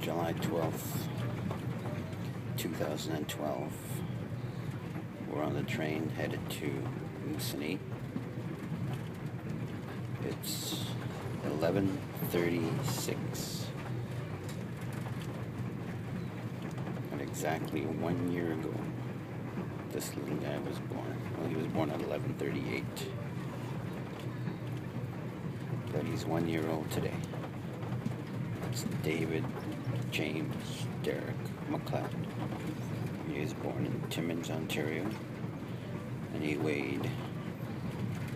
July 12th, 2012. We're on the train headed to Moosonee. It's 11:36. And exactly 1 year ago, this little guy was born. Well, he was born at 11:38. But he's 1 year old today. It's David James Derek McLeod. He was born in Timmins, Ontario, and he weighed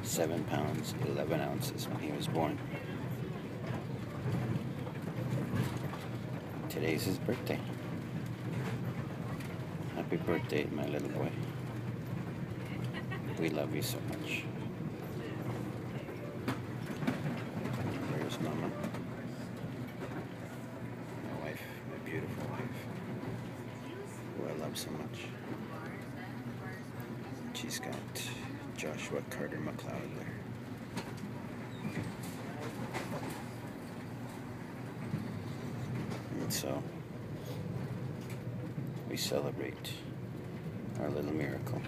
7 pounds 11 ounces when he was born. Today's his birthday. Happy birthday, my little boy. We love you so much. Where's Mama? My wife, my beautiful wife, who I love so much. She's got Joshua Carter McLeod there. And so, we celebrate our little miracle.